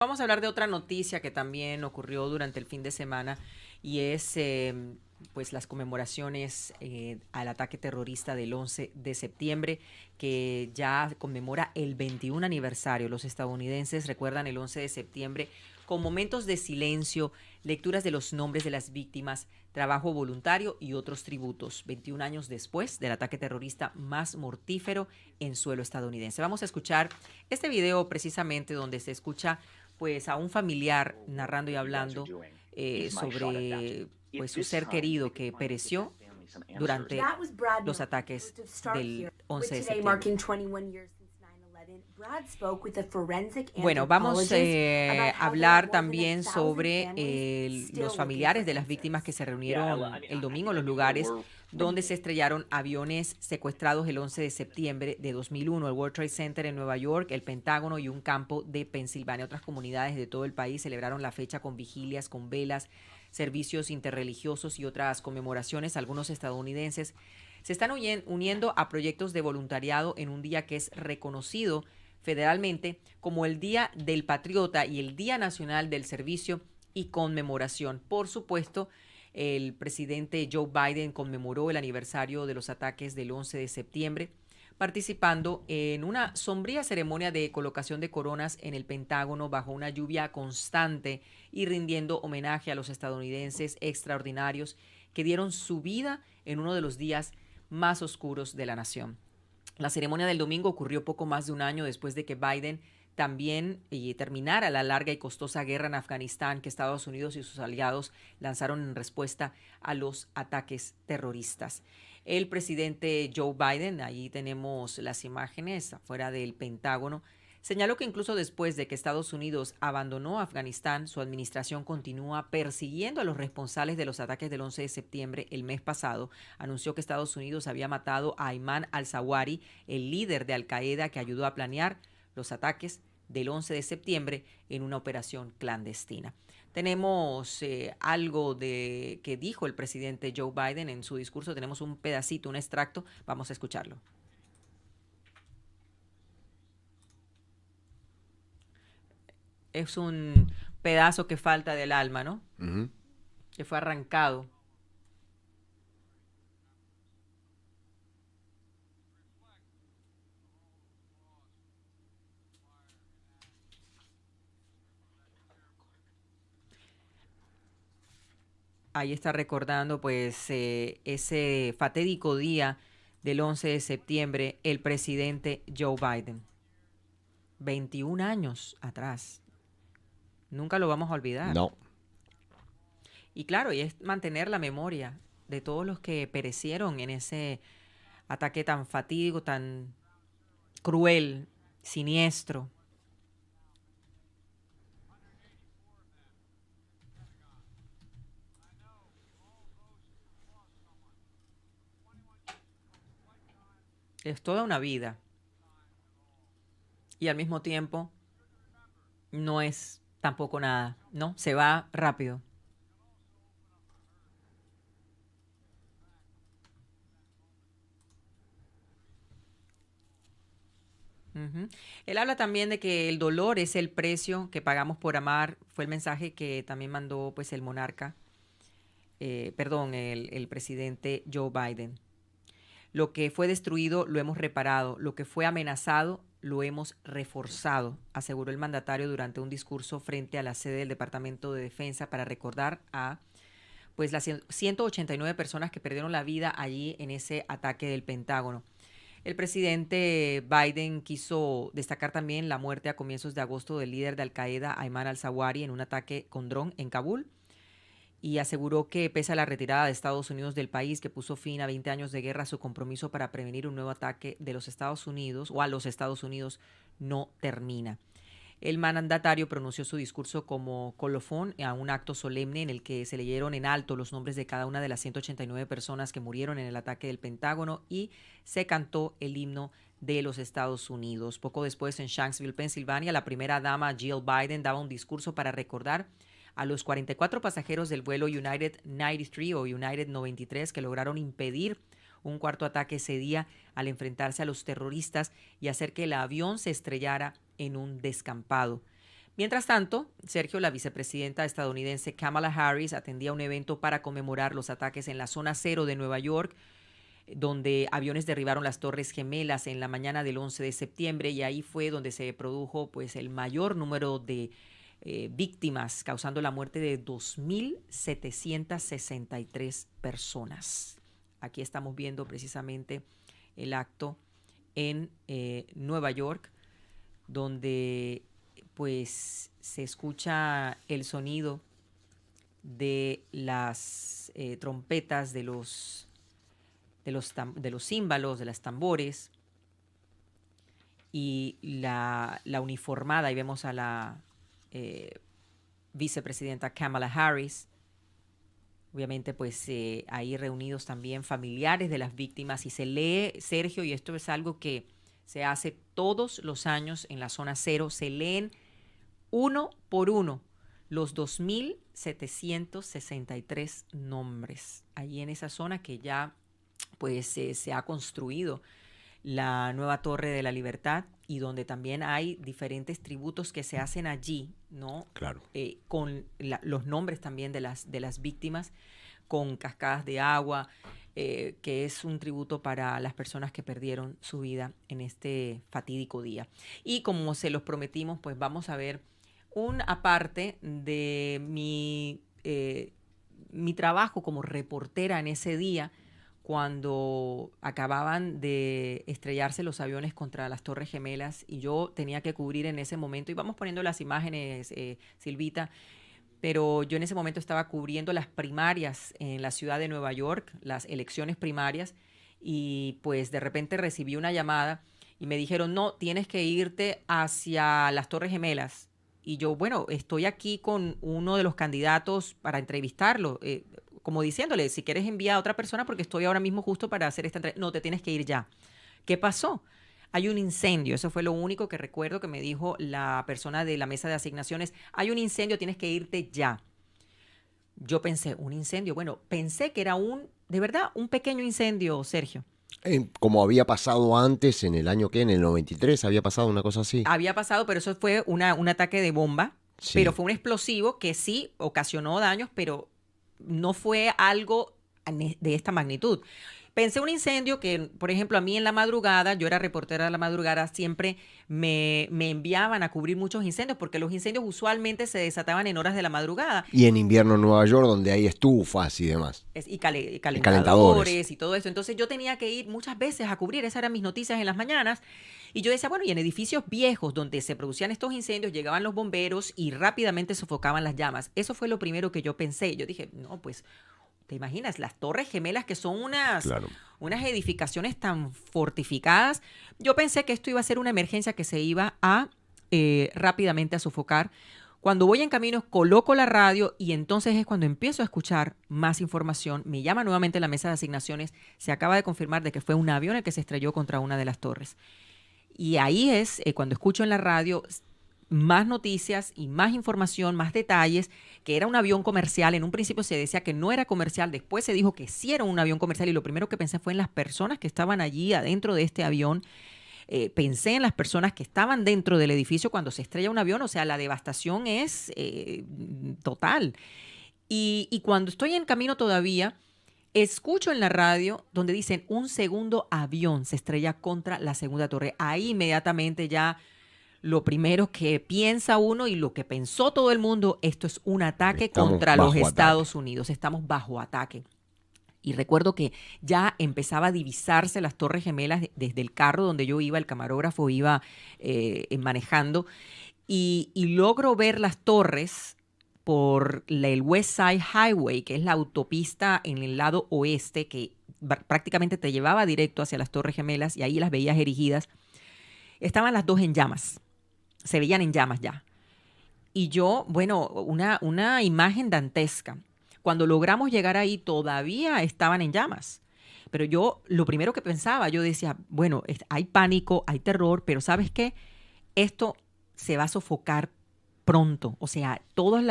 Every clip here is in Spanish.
Vamos a hablar de otra noticia que también ocurrió durante el fin de semana y es pues las conmemoraciones al ataque terrorista del 11 de septiembre que ya conmemora el 21 aniversario. Los estadounidenses recuerdan el 11 de septiembre con momentos de silencio, lecturas de los nombres de las víctimas, trabajo voluntario y otros tributos, 21 años después del ataque terrorista más mortífero en suelo estadounidense. Vamos a escuchar este video precisamente donde se escucha pues a un familiar narrando y hablando sobre pues su ser querido que pereció durante los ataques del 11 de septiembre. Bueno, vamos a hablar también sobre los familiares de las víctimas que se reunieron el domingo en los lugares donde se estrellaron aviones secuestrados el 11 de septiembre de 2001, el World Trade Center en Nueva York, el Pentágono y un campo de Pensilvania. Otras comunidades de todo el país celebraron la fecha con vigilias, con velas, servicios interreligiosos y otras conmemoraciones. Algunos estadounidenses se están uniendo a proyectos de voluntariado en un día que es reconocido federalmente como el Día del Patriota y el Día Nacional del Servicio y Conmemoración. Por supuesto, el presidente Joe Biden conmemoró el aniversario de los ataques del 11 de septiembre, participando en una sombría ceremonia de colocación de coronas en el Pentágono bajo una lluvia constante y rindiendo homenaje a los estadounidenses extraordinarios que dieron su vida en uno de los días más oscuros de la nación. La ceremonia del domingo ocurrió poco más de un año después de que Biden también terminara la larga y costosa guerra en Afganistán que Estados Unidos y sus aliados lanzaron en respuesta a los ataques terroristas. El presidente Joe Biden, ahí tenemos las imágenes afuera del Pentágono, señaló que incluso después de que Estados Unidos abandonó Afganistán, su administración continúa persiguiendo a los responsables de los ataques del 11 de septiembre el mes pasado. Anunció que Estados Unidos había matado a Ayman al-Zawahiri, el líder de Al-Qaeda que ayudó a planear los ataques del 11 de septiembre en una operación clandestina. Tenemos algo de que dijo el presidente Joe Biden en su discurso. Tenemos un pedacito, un extracto. Vamos a escucharlo. Es un pedazo que falta del alma, ¿no? Que fue arrancado. Ahí está recordando pues ese fatídico día del 11 de septiembre, el presidente Joe Biden. 21 años atrás. Nunca lo vamos a olvidar. No. Y claro, y es mantener la memoria de todos los que perecieron en ese ataque tan fatídico, tan cruel, siniestro. Es toda una vida. Y al mismo tiempo no es tampoco nada, ¿no? Se va rápido. Ujú. Él habla también de que el dolor es el precio que pagamos por amar. Fue el mensaje que también mandó pues el monarca, el presidente Joe Biden. Lo que fue destruido lo hemos reparado, lo que fue amenazado lo hemos reforzado, aseguró el mandatario durante un discurso frente a la sede del Departamento de Defensa para recordar a pues las 189 personas que perdieron la vida allí en ese ataque del Pentágono. El presidente Biden quiso destacar también la muerte a comienzos de agosto del líder de Al-Qaeda, Ayman al-Zawahiri, en un ataque con dron en Kabul, y aseguró que pese a la retirada de Estados Unidos del país que puso fin a 20 años de guerra, su compromiso para prevenir un nuevo ataque de los Estados Unidos o a los Estados Unidos no termina. El mandatario pronunció su discurso como colofón a un acto solemne en el que se leyeron en alto los nombres de cada una de las 189 personas que murieron en el ataque del Pentágono y se cantó el himno de los Estados Unidos. Poco después, en Shanksville, Pensilvania, la primera dama Jill Biden daba un discurso para recordar a los 44 pasajeros del vuelo United 93 o United 93 que lograron impedir un cuarto ataque ese día al enfrentarse a los terroristas y hacer que el avión se estrellara en un descampado. Mientras tanto, Sergio, la vicepresidenta estadounidense Kamala Harris atendía un evento para conmemorar los ataques en la zona cero de Nueva York, donde aviones derribaron las Torres Gemelas en la mañana del 11 de septiembre, y ahí fue donde se produjo pues el mayor número de víctimas, causando la muerte de 2.763 personas. Aquí estamos viendo precisamente el acto en Nueva York, donde pues se escucha el sonido de las trompetas, de los címbalos, de las tambores, y la uniformada, y vemos a la vicepresidenta Kamala Harris. Obviamente, pues ahí reunidos también familiares de las víctimas, y se lee, Sergio, y esto es algo que se hace todos los años en la zona cero, se leen uno por uno los 2.763 nombres allí en esa zona que ya pues se ha construido la nueva Torre de la Libertad, y donde también hay diferentes tributos que se hacen allí, ¿no? Claro. Con los nombres también de las víctimas, con cascadas de agua, que es un tributo para las personas que perdieron su vida en este fatídico día. Y como se los prometimos, pues vamos a ver una parte de mi trabajo como reportera en ese día, cuando acababan de estrellarse los aviones contra las Torres Gemelas, y yo tenía que cubrir en ese momento, y vamos poniendo las imágenes, Silvita, pero yo en ese momento estaba cubriendo las primarias en la ciudad de Nueva York, las elecciones primarias, y pues de repente recibí una llamada y me dijeron, no, tienes que irte hacia las Torres Gemelas. Y yo, bueno, estoy aquí con uno de los candidatos para entrevistarlo, como diciéndole, si quieres envía a otra persona porque estoy ahora mismo justo para hacer esta entrevista. No, te tienes que ir ya. ¿Qué pasó? Hay un incendio. Eso fue lo único que recuerdo que me dijo la persona de la mesa de asignaciones. Hay un incendio, tienes que irte ya. Yo pensé, ¿un incendio? Bueno, pensé que era de verdad, un pequeño incendio, Sergio. Como había pasado antes, en el año que, en el 93, había pasado una cosa así. Había pasado, pero eso fue un ataque de bomba. Sí. Pero fue un explosivo que sí ocasionó daños, pero no fue algo de esta magnitud. Pensé un incendio que, por ejemplo, a mí en la madrugada, yo era reportera de la madrugada, siempre me enviaban a cubrir muchos incendios, porque los incendios usualmente se desataban en horas de la madrugada. Y en invierno en Nueva York, donde hay estufas y demás. Y calentadores y todo eso. Entonces yo tenía que ir muchas veces a cubrir, esas eran mis noticias en las mañanas. Y yo decía, bueno, y en edificios viejos donde se producían estos incendios, llegaban los bomberos y rápidamente sofocaban las llamas. Eso fue lo primero que yo pensé. Yo dije, no, pues, ¿te imaginas? Las Torres Gemelas, que son unas edificaciones tan fortificadas. Yo pensé que esto iba a ser una emergencia que se iba a rápidamente a sofocar. Cuando voy en camino, coloco la radio, y entonces es cuando empiezo a escuchar más información. Me llama nuevamente la mesa de asignaciones. Se acaba de confirmar de que fue un avión el que se estrelló contra una de las torres. Y ahí es cuando escucho en la radio más noticias y más información, más detalles, que era un avión comercial. En un principio se decía que no era comercial, después se dijo que sí era un avión comercial, y lo primero que pensé fue en las personas que estaban allí adentro de este avión. Pensé en las personas que estaban dentro del edificio cuando se estrella un avión. O sea, la devastación es total. Y cuando estoy en camino todavía, escucho en la radio donde dicen un segundo avión se estrella contra la segunda torre. Ahí inmediatamente ya lo primero que piensa uno, y lo que pensó todo el mundo, esto es un ataque contra los Estados Unidos. Estamos bajo ataque. Y recuerdo que ya empezaba a divisarse las Torres Gemelas desde el carro donde yo iba, el camarógrafo iba manejando, y logro ver las torres por el West Side Highway, que es la autopista en el lado oeste que prácticamente te llevaba directo hacia las Torres Gemelas, y ahí las veías erigidas. Estaban las dos en llamas, se veían en llamas ya. Y yo, bueno, una imagen dantesca. Cuando logramos llegar ahí, todavía estaban en llamas. Pero yo, lo primero que pensaba, yo decía, bueno, hay pánico, hay terror, pero ¿sabes qué? Esto se va a sofocar pronto. O sea, todas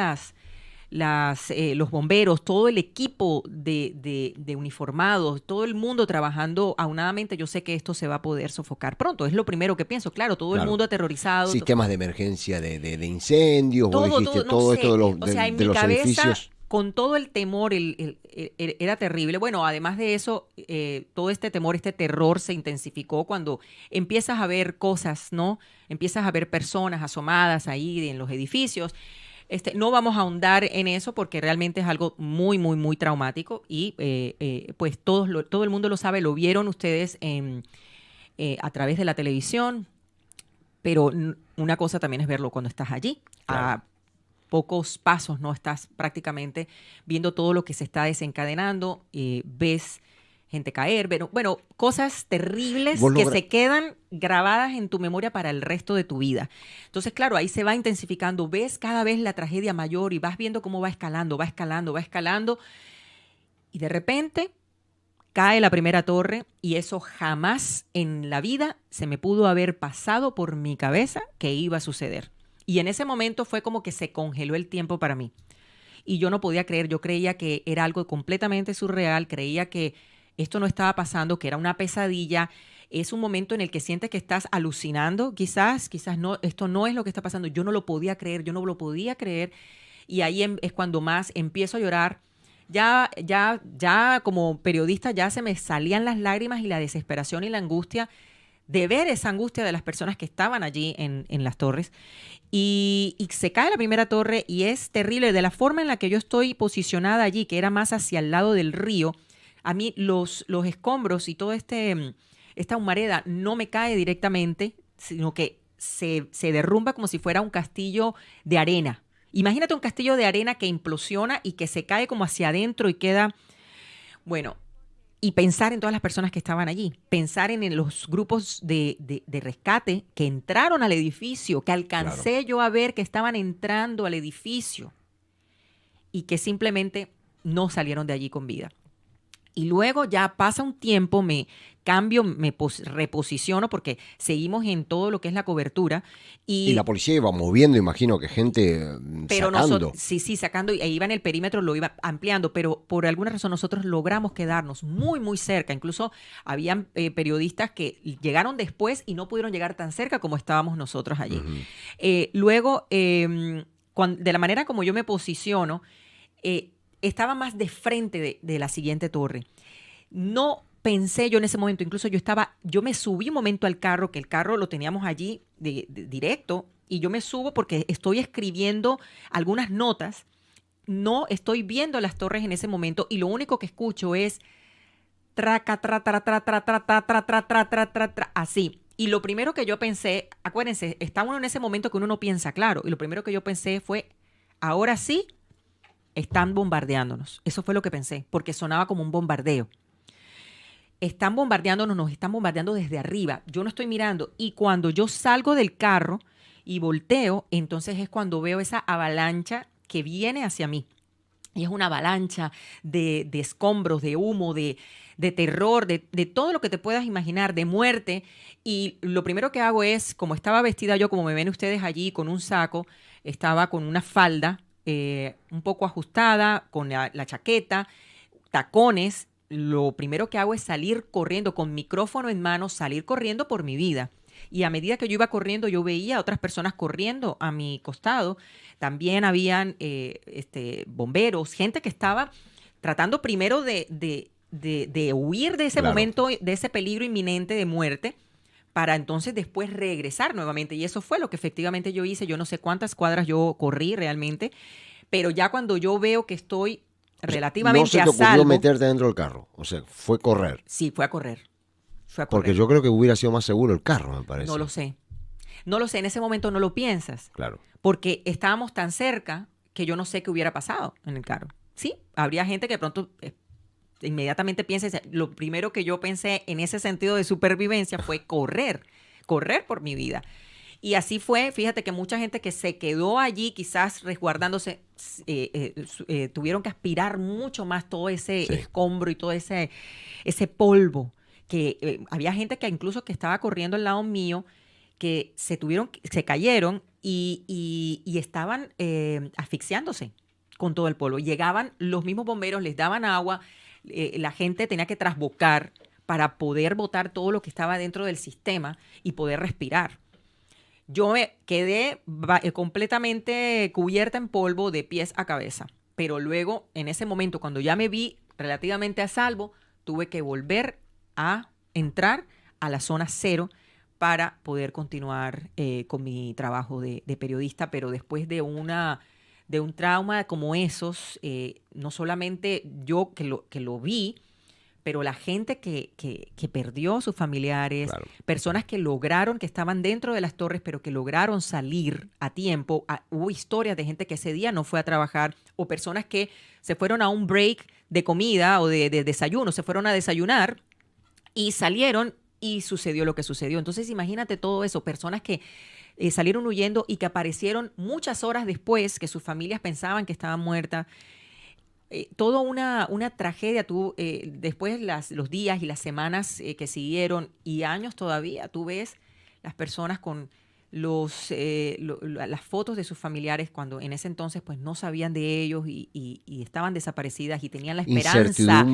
los bomberos, todo el equipo de uniformados, todo el mundo trabajando aunadamente, yo sé que esto se va a poder sofocar pronto. Es lo primero que pienso. Claro, todo el Claro. mundo aterrorizado. Sistemas de emergencia de incendios, vos dijiste, No todo sé. esto O sea, en de mi los cabeza, edificios. con todo el temor, era terrible. Bueno, además de eso, todo este temor, este terror se intensificó cuando empiezas a ver cosas, ¿no? Empiezas a ver personas asomadas ahí en los edificios. No vamos a ahondar en eso porque realmente es algo muy, muy, muy traumático y pues todo el mundo lo sabe, lo vieron ustedes a través de la televisión, pero una cosa también es verlo cuando estás allí. Claro. A pocos pasos, ¿no? Estás prácticamente viendo todo lo que se está desencadenando, ves gente caer, pero, bueno, cosas terribles Vos que logra- se quedan grabadas en tu memoria para el resto de tu vida. Entonces, claro, ahí se va intensificando, ves cada vez la tragedia mayor y vas viendo cómo va escalando, va escalando, va escalando, y de repente cae la primera torre y eso jamás en la vida se me pudo haber pasado por mi cabeza que iba a suceder. Y en ese momento fue como que se congeló el tiempo para mí. Y yo no podía creer, yo creía que era algo completamente surreal, creía que esto no estaba pasando, que era una pesadilla. Es un momento en el que sientes que estás alucinando, quizás no, esto no es lo que está pasando. Yo no lo podía creer, yo no lo podía creer. Y ahí es cuando más empiezo a llorar. Ya como periodista ya se me salían las lágrimas y la desesperación y la angustia de ver esa angustia de las personas que estaban allí en las torres. Y se cae la primera torre y es terrible. De la forma en la que yo estoy posicionada allí, que era más hacia el lado del río, a mí los escombros y todo esta humareda no me cae directamente, sino que se derrumba como si fuera un castillo de arena. Imagínate un castillo de arena que implosiona y que se cae como hacia adentro y queda, bueno, y pensar en todas las personas que estaban allí, pensar en los grupos de rescate que entraron al edificio, que Claro. alcancé yo a ver que estaban entrando al edificio y que simplemente no salieron de allí con vida. Y luego ya pasa un tiempo, me cambio, reposiciono porque seguimos en todo lo que es la cobertura. Y la policía iba moviendo, imagino que gente Pero sacando. nosotros, sí, sacando, e iba en el perímetro, lo iba ampliando, pero por alguna razón nosotros logramos quedarnos muy, muy cerca. Incluso habían periodistas que llegaron después y no pudieron llegar tan cerca como estábamos nosotros allí. Ujú. Luego, de la manera como yo me posiciono, estaba más de frente de la siguiente torre. No pensé yo en ese momento, incluso yo me subí un momento al carro, que el carro lo teníamos allí directo, y yo me subo porque estoy escribiendo algunas notas, no estoy viendo las torres en ese momento, y lo único que escucho es traca, tra, tra, tra, tra, tra, tra, tra, tra, tra, tra, tra, tra, así. Y lo primero que yo pensé, acuérdense, está uno en ese momento que uno no piensa claro, y lo primero que yo pensé fue, ahora sí, están bombardeándonos. Eso fue lo que pensé, porque sonaba como un bombardeo. Están bombardeándonos, nos están bombardeando desde arriba. Yo no estoy mirando. Y cuando yo salgo del carro y volteo, entonces es cuando veo esa avalancha que viene hacia mí. Y es una avalancha de escombros, de humo, de terror, de todo lo que te puedas imaginar, de muerte. Y lo primero que hago es, como estaba vestida yo, como me ven ustedes allí, con un saco, estaba con una falda un poco ajustada, con la chaqueta, tacones. Lo primero que hago es salir corriendo, con micrófono en mano, salir corriendo por mi vida. Y a medida que yo iba corriendo, yo veía a otras personas corriendo a mi costado. También habían bomberos, gente que estaba tratando primero de huir de ese Claro. momento, de ese peligro inminente de muerte, para entonces después regresar nuevamente. Y eso fue lo que efectivamente yo hice. Yo no sé cuántas cuadras yo corrí realmente, pero ya cuando yo veo que estoy O sea, relativamente no se te a ocurrió salvo, meterte dentro del carro. O sea, fue correr. sí, fue a correr. Fue a Porque correr. yo creo que hubiera sido más seguro el carro, me parece. No lo sé. No lo sé, en ese momento no lo piensas, Claro. porque estábamos tan cerca que yo no sé qué hubiera pasado en el carro. Sí, habría gente que de pronto inmediatamente piensa, lo primero que yo pensé en ese sentido de supervivencia fue correr por mi vida. Y así fue, fíjate que mucha gente que se quedó allí quizás resguardándose, tuvieron que aspirar mucho más todo ese Sí. escombro y todo ese polvo, que había gente que incluso que estaba corriendo al lado mío, que se cayeron y estaban asfixiándose con todo el polvo. Llegaban los mismos bomberos, les daban agua, la gente tenía que trasbocar para poder botar todo lo que estaba dentro del sistema y poder respirar. Yo me quedé completamente cubierta en polvo de pies a cabeza, pero luego, en ese momento, cuando ya me vi relativamente a salvo, tuve que volver a entrar a la zona 0 para poder continuar con mi trabajo de periodista, pero después de un trauma como esos, no solamente yo que lo vi, pero la gente que perdió a sus familiares, claro, personas que lograron, que estaban dentro de las torres, pero que lograron salir a tiempo. Hubo historias de gente que ese día no fue a trabajar, o personas que se fueron a un break de comida o de desayuno, se fueron a desayunar y salieron y sucedió lo que sucedió. Entonces imagínate todo eso, personas que salieron huyendo y que aparecieron muchas horas después, que sus familias pensaban que estaban muertas. Toda una tragedia. Después los días y las semanas que siguieron y años todavía, tú ves las personas con las fotos de sus familiares cuando en ese entonces pues no sabían de ellos y estaban desaparecidas y tenían la esperanza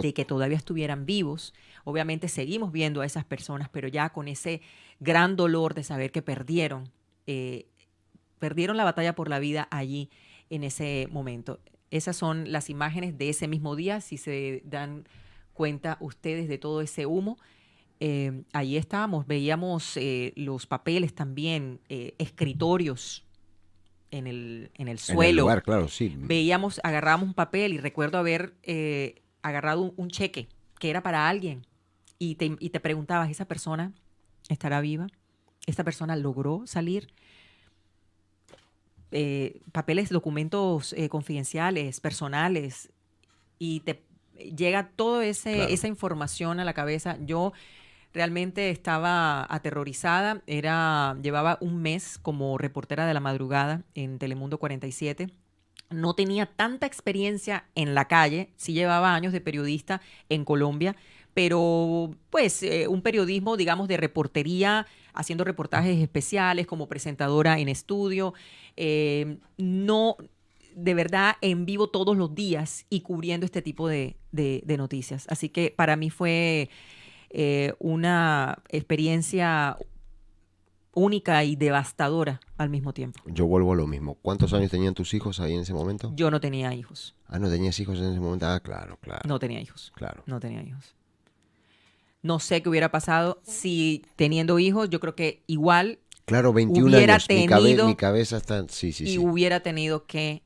de que todavía estuvieran vivos. Obviamente seguimos viendo a esas personas, pero ya con ese gran dolor de saber que perdieron la batalla por la vida allí en ese momento. Esas son las imágenes de ese mismo día, si se dan cuenta ustedes de todo ese humo. Allí estábamos, veíamos los papeles también, escritorios en el suelo. En el lugar, claro, sí. Agarrábamos un papel y recuerdo haber agarrado un cheque que era para alguien y te preguntabas, ¿esa persona estará viva? ¿Esta persona logró salir? Papeles, documentos confidenciales, personales, y te llega toda esa información a la cabeza. Yo realmente estaba aterrorizada. Llevaba un mes como reportera de la madrugada en Telemundo 47. No tenía tanta experiencia en la calle, sí llevaba años de periodista en Colombia, pero pues un periodismo, digamos, de reportería, haciendo reportajes especiales como presentadora en estudio, no de verdad en vivo todos los días y cubriendo este tipo de noticias. Así que para mí fue una experiencia única y devastadora al mismo tiempo. Yo vuelvo a lo mismo. ¿Cuántos años tenían tus hijos ahí en ese momento? Yo no tenía hijos. Ah, ¿no tenías hijos en ese momento? Ah, claro. No tenía hijos. Claro. No tenía hijos. No sé qué hubiera pasado si teniendo hijos, yo creo que igual. Claro, 21 años. Mi cabeza está. Sí. Hubiera tenido que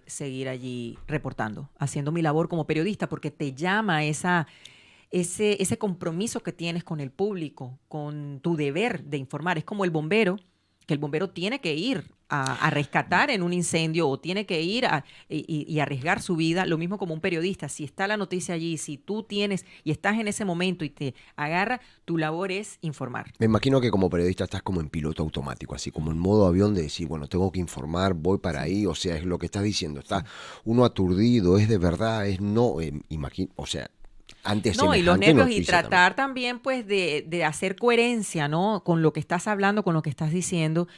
seguir allí reportando, haciendo mi labor como periodista, porque te llama ese compromiso que tienes con el público, con tu deber de informar. Es como el bombero, que el bombero tiene que ir a rescatar en un incendio o tiene que ir y arriesgar su vida. Lo mismo como un periodista. Si está la noticia allí, si tú tienes y estás en ese momento y te agarra, tu labor es informar. Me imagino que como periodista estás como en piloto automático, así como en modo avión de decir, bueno, tengo que informar, voy para ahí. O sea, es lo que estás diciendo. Está uno aturdido, es de verdad, es no, o sea, antes no, y los nervios y tratar también pues de hacer coherencia, ¿no? Con lo que estás hablando, con lo que estás diciendo.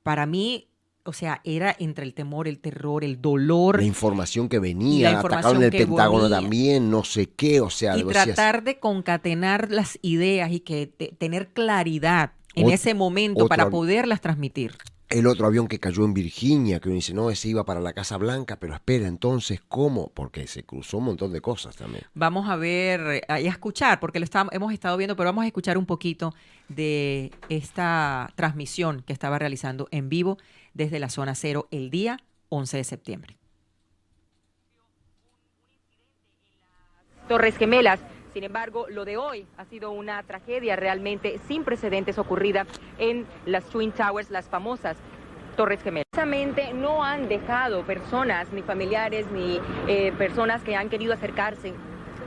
Para mí, o sea, era entre el temor, el terror, el dolor. La información que venía, atacaron el Pentágono también, no sé qué, o sea. Y tratar de concatenar las ideas y que tener claridad en ese momento para poderlas transmitir. El otro avión que cayó en Virginia, que uno dice, no, ese iba para la Casa Blanca, pero espera, entonces, ¿cómo? Porque se cruzó un montón de cosas también. Vamos a ver y a escuchar, porque hemos estado viendo, pero vamos a escuchar un poquito de esta transmisión que estaba realizando en vivo desde la zona 0 el día 11 de septiembre. Torres Gemelas. Sin embargo, lo de hoy ha sido una tragedia realmente sin precedentes ocurrida en las Twin Towers, las famosas Torres Gemelas. Precisamente no han dejado personas, ni familiares, ni personas que han querido acercarse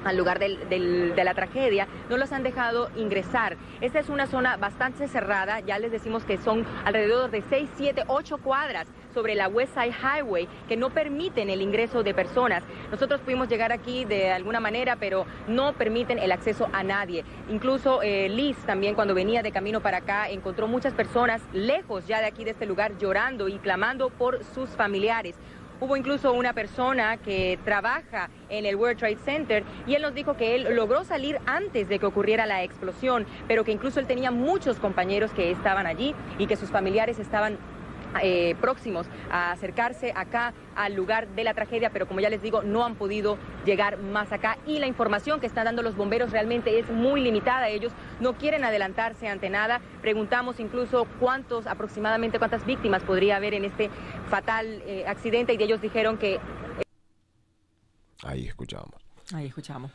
al lugar de la tragedia, no los han dejado ingresar. Esta es una zona bastante cerrada, ya les decimos que son alrededor de 6, 7, 8 cuadras sobre la West Side Highway que no permiten el ingreso de personas. Nosotros pudimos llegar aquí de alguna manera, pero no permiten el acceso a nadie. Incluso Liz también cuando venía de camino para acá encontró muchas personas lejos ya de aquí de este lugar llorando y clamando por sus familiares. Hubo incluso una persona que trabaja en el World Trade Center y él nos dijo que él logró salir antes de que ocurriera la explosión, pero que incluso él tenía muchos compañeros que estaban allí y que sus familiares estaban próximos a acercarse acá al lugar de la tragedia, pero como ya les digo, no han podido llegar más acá y la información que están dando los bomberos realmente es muy limitada. Ellos no quieren adelantarse ante nada. Preguntamos incluso aproximadamente cuántas víctimas podría haber en este fatal accidente y ellos dijeron que... Ahí escuchamos. Ahí escuchamos.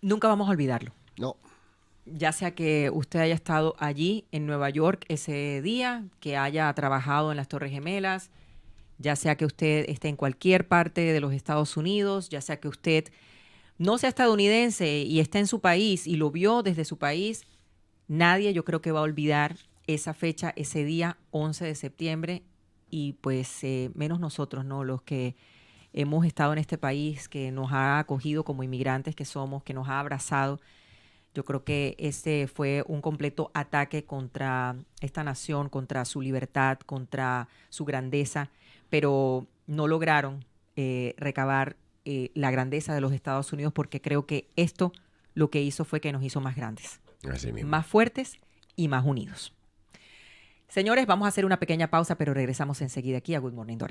Nunca vamos a olvidarlo. No. Ya sea que usted haya estado allí en Nueva York ese día, que haya trabajado en las Torres Gemelas, ya sea que usted esté en cualquier parte de los Estados Unidos, ya sea que usted no sea estadounidense y esté en su país y lo vio desde su país, nadie yo creo que va a olvidar esa fecha, ese día 11 de septiembre y pues menos nosotros, ¿no? Los que hemos estado en este país, que nos ha acogido como inmigrantes que somos, que nos ha abrazado. Yo creo que ese fue un completo ataque contra esta nación, contra su libertad, contra su grandeza, pero no lograron recabar la grandeza de los Estados Unidos porque creo que esto lo que hizo fue que nos hizo más grandes, Así mismo. más fuertes y más unidos. Señores, vamos a hacer una pequeña pausa, pero regresamos enseguida aquí a Good Morning Dorado.